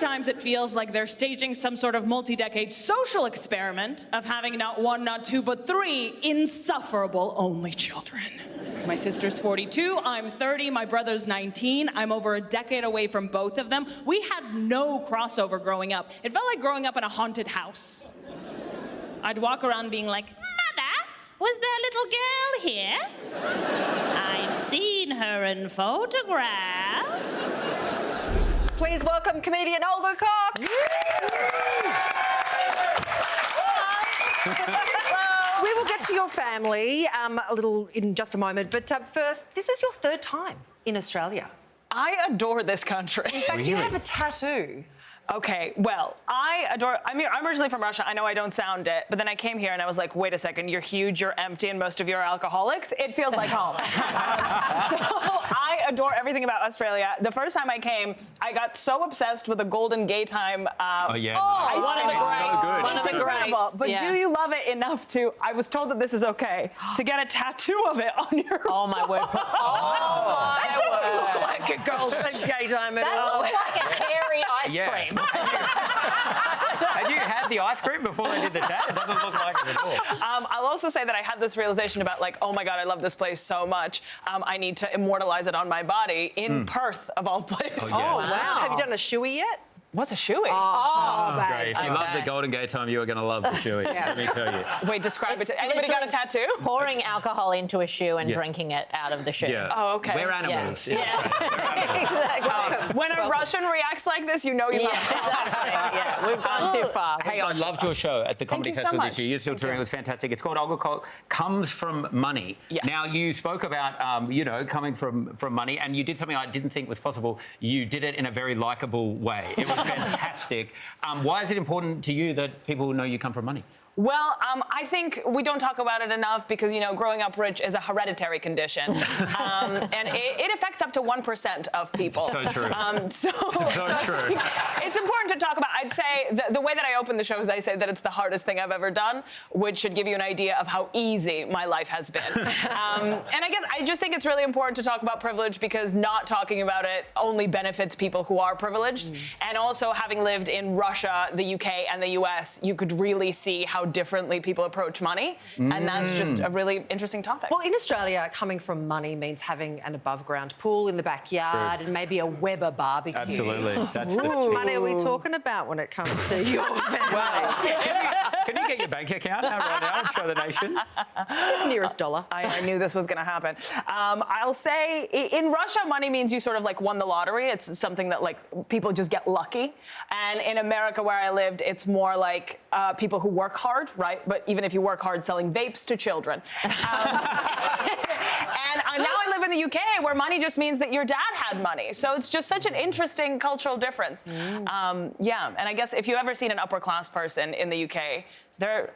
sometimes it feels like they're staging some sort of multi-decade social experiment of having not one, not two, but three insufferable only children. My sister's 42, I'm 30, my brother's 19. I'm over a decade away from both of them. We had no crossover growing up. It felt like growing up in a haunted house. I'd walk around being like, Mother, was there a little girl here? I've seen her in photographs. Please welcome comedian Olga Koch. We will get to your family a little in just a moment, but first, this is your third time in Australia. I adore this country. In fact, you have a tattoo. Okay, well, I'm originally from Russia. I know I don't sound it, but then I came here and I was like, wait a second, you're huge, you're empty, and most of you are alcoholics. It feels like home. So I adore everything about Australia. The first time I came, I got so obsessed with the Golden Gay Time. One of the greats. One It's incredible. But do you love it enough to, I was told that this is okay, to get a tattoo of it on your Oh, my word. That doesn't look like a Golden Gay Time at all. That looks like a hairy ice cream. Had you had the ice cream before they did the tat? It doesn't look like it at all. I'll also say that I had this realization about, like, oh my God, I love this place so much. I need to immortalize it on my body in Perth, of all places. Oh, yes. Oh, wow. Have you done a shoey yet? What's a shoey? Oh, Great. If you love the Golden Gay Time, you are going to love the shoey. Let me tell you. Wait, describe It's it. Anybody got a tattoo? Pouring alcohol into a shoe and drinking it out of the shoe. Yeah. Oh, okay. We're animals. Exactly. When a Russian reacts like this, you know you have Yeah, we've gone too far. Hey, I loved your show at the Comedy you so Festival much. this year. You're still touring. It was fantastic. It's called Olga Koch Comes From Money. Yes. Now, you spoke about, coming from money, and you did something I didn't think was possible. You did it in a very likeable way. It was fantastic. Why is it important to you that people know you come from money? Well, I think we don't talk about it enough because, growing up rich is a hereditary condition. And it affects up to 1% of people. So true. So true. It's important to talk about. I'd say the way that I open the show is I say that it's the hardest thing I've ever done, which should give you an idea of how easy my life has been. And I just think it's really important to talk about privilege because not talking about it only benefits people who are privileged. And also, having lived in Russia, the UK, and the US, you could really see how differently people approach money, and that's just a really interesting topic. Well, in Australia, coming from money means having an above-ground pool in the backyard and maybe a Weber barbecue. Absolutely. That's How much money are we talking about when it comes to your family? Can you get your bank account right now and show the nation? Who's nearest dollar? I knew this was going to happen. I'll say in Russia, money means you sort of like won the lottery. It's something that like people just get lucky. And in America, where I lived, it's more like people who work hard, right? But even if you work hard selling vapes to children. And now I live in the UK, where money just means that your dad had money. So it's just such an interesting cultural difference. And I guess if you've ever seen an upper class person in the UK, they're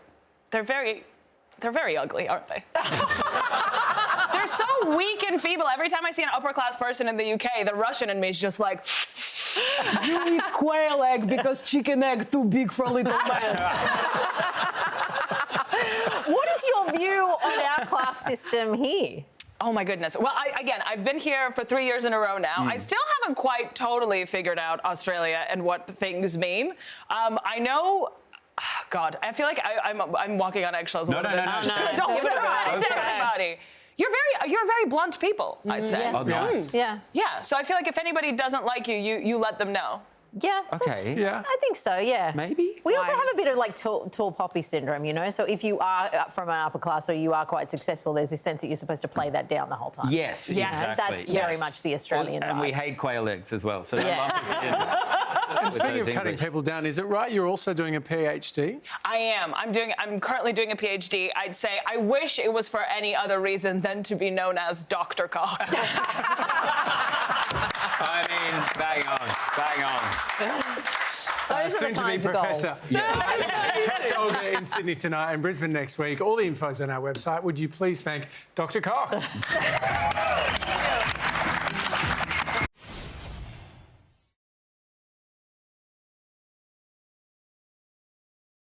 very ugly, aren't they? They're so weak and feeble. Every time I see an upper class person in the UK, the Russian in me is just like, you eat quail egg because chicken egg too big for little man. What is your view on our class system here? Oh my goodness. Well, I've been here for 3 years in a row now. I still haven't quite totally figured out Australia and what things mean. I know. God, I feel like I'm walking on eggshells a little bit. Don't everybody. You're very blunt people, I'd say. Oh, nice. Yeah. Yeah. So I feel like if anybody doesn't like you, you let them know. Yeah. Okay. Yeah. I think so, yeah. Maybe? We also have a bit of like tall poppy syndrome, So if you are from an upper class or you are quite successful, there's this sense that you're supposed to play that down the whole time. Yes, exactly. That's very much the Australian And vibe. we hate quail eggs as well. So And speaking of cutting people down, is it right you're also doing a PhD? I am. I'm currently doing a PhD. I'd say I wish it was for any other reason than to be known as Dr. Koch. I mean, bang on. Those are Soon the to be kinds of professor. goals. Catch Olga in Sydney tonight and Brisbane next week. All the info's on our website. Would you please thank Dr. Koch?